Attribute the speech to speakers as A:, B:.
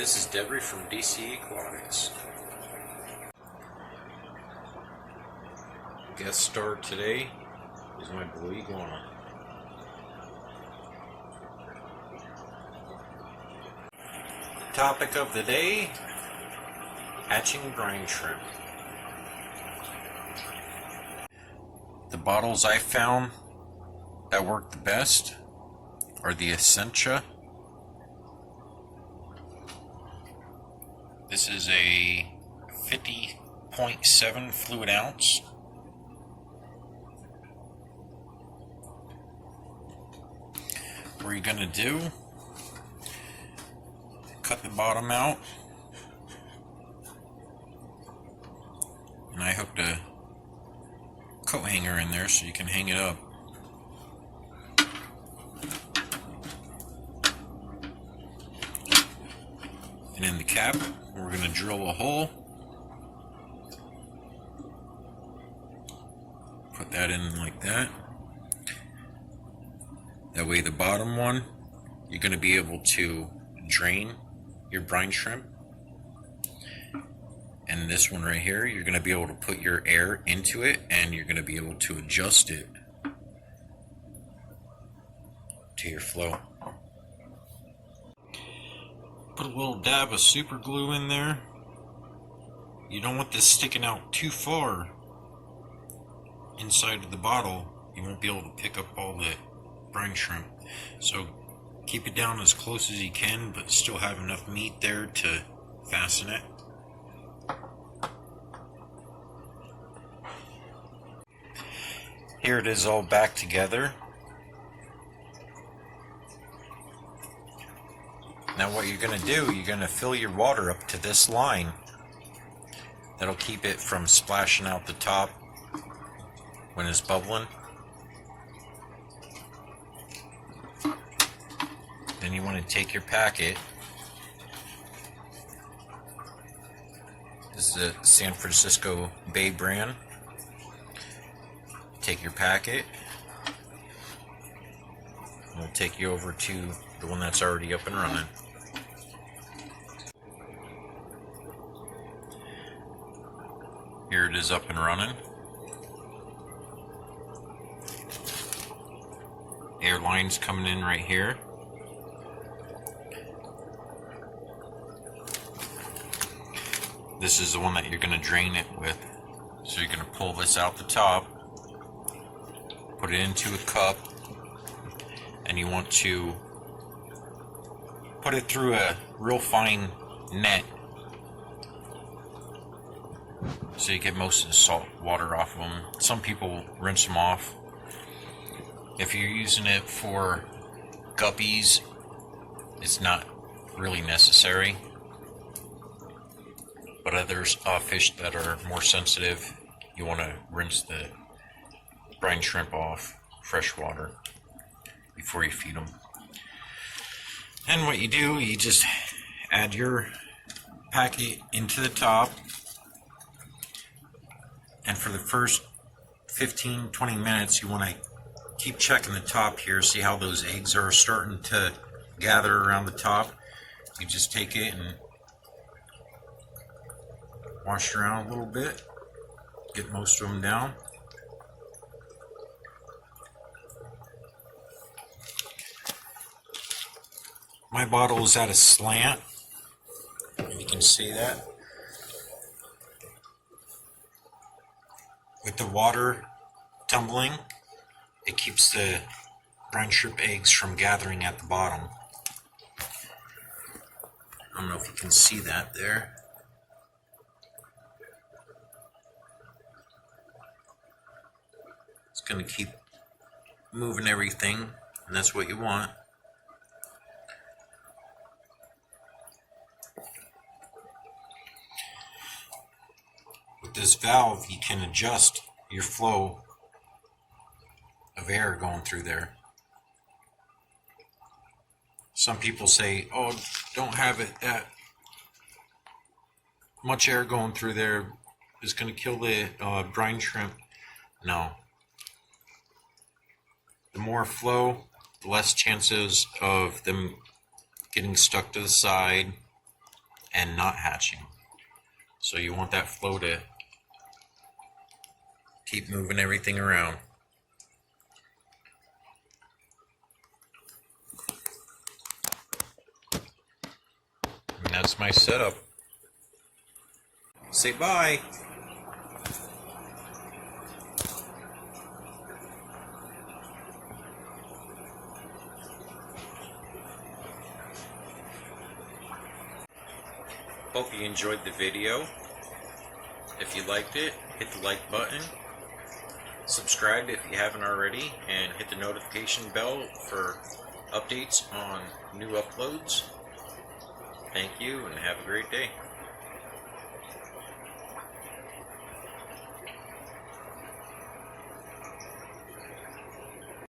A: This is Deborah from DC Aquatics. Guest star today is my blue iguana. Topic of the day, hatching brine shrimp. The bottles I found that work the best are the Essentia. This is a 50.7 fluid ounce. What you're gonna do, cut the bottom out, and I hooked a coat hanger in there so you can hang it up. And in the cap, we're going to drill a hole, put that in like that. That way the bottom one, you're going to be able to drain your brine shrimp. And this one right here, you're going to be able to put your air into it, and you're going to be able to adjust it to your flow. Put a little dab of super glue in there. You don't want this sticking out too far inside of the bottle. You won't be able to pick up all the brine shrimp. So keep it down as close as you can, but still have enough meat there to fasten it. Here it is all back together. Now what you're going to do, you're going to fill your water up to this line. That'll keep it from splashing out the top when it's bubbling. Then you want to take your packet. This is a San Francisco Bay brand. Take your packet. We'll take you over to the one that's already up and running. Here it is up and running. Air lines coming in right here. This is the one that you're going to drain it with. So you're going to pull this out the top, put it into a cup, and you want to put it through a real fine net so you get most of the salt water off of them. Some people rinse them off. If you're using it for guppies, it's not really necessary. But others, fish that are more sensitive, you want to rinse the brine shrimp off fresh water before you feed them. And what you do, you just add your packet into the top, and for the first 15-20 minutes you want to keep checking the top here, see how those eggs are starting to gather around the top. You just take it and wash it around a little bit, get most of them down. My bottle is at a slant, you can see that. With the water tumbling, it keeps the brine shrimp eggs from gathering at the bottom. I don't know if you can see that there. It's going to keep moving everything, and that's what you want. With this valve, you can adjust your flow of air going through there. Some people say, oh, don't have it that much air going through there, it's going to kill the brine shrimp. No. The more flow, the less chances of them getting stuck to the side and not hatching. So you want that flow to keep moving everything around. And that's my setup. Say bye. Hope you enjoyed the video. If you liked it, hit the like button. Subscribe if you haven't already, and hit the notification bell for updates on new uploads. Thank you, and have a great day.